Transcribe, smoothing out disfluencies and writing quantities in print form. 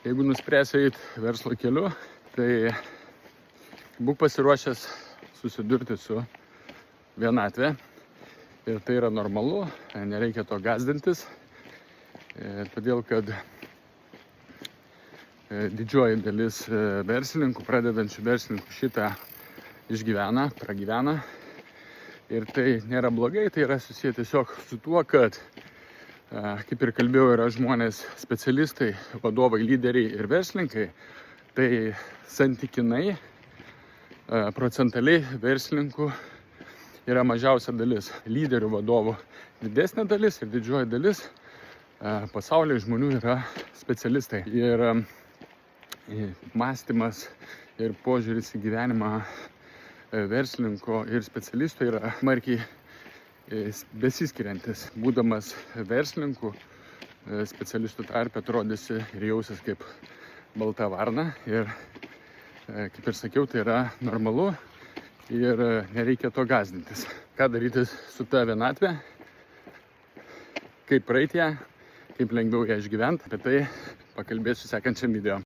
Jeigu nuspręsi eiti verslo keliu, tai būk pasiruošęs susidurti su vienatvė. Ir tai yra normalu, nereikia to gąsdintis, todėl kad didžioji dalis verslininkų, pradedančių verslininkų šitą pragyvena. Ir tai nėra blogai, tai yra susiję tiesiog su tuo, kad, kaip ir kalbėjau, yra žmonės specialistai, vadovai, lyderiai ir verslininkai. Tai santykinai, procentaliai verslininkų yra mažiausia dalis. Lyderių vadovų didesnė dalis ir didžioji dalis pasaulyje žmonių yra specialistai. Ir mąstymas ir požiūris į gyvenimą verslininko ir specialisto yra smarkiai besiskiriantis. Būdamas verslininku, specialistų tarpe atrodysi ir jausis kaip balta varna. Ir kaip ir sakiau, tai yra normalu ir nereikia to gąsdintis. Ką daryti su ta vienatvė, kaip praeiti ją, kaip lengviau ją išgyventi, apie tai pakalbėsiu sekančiam video.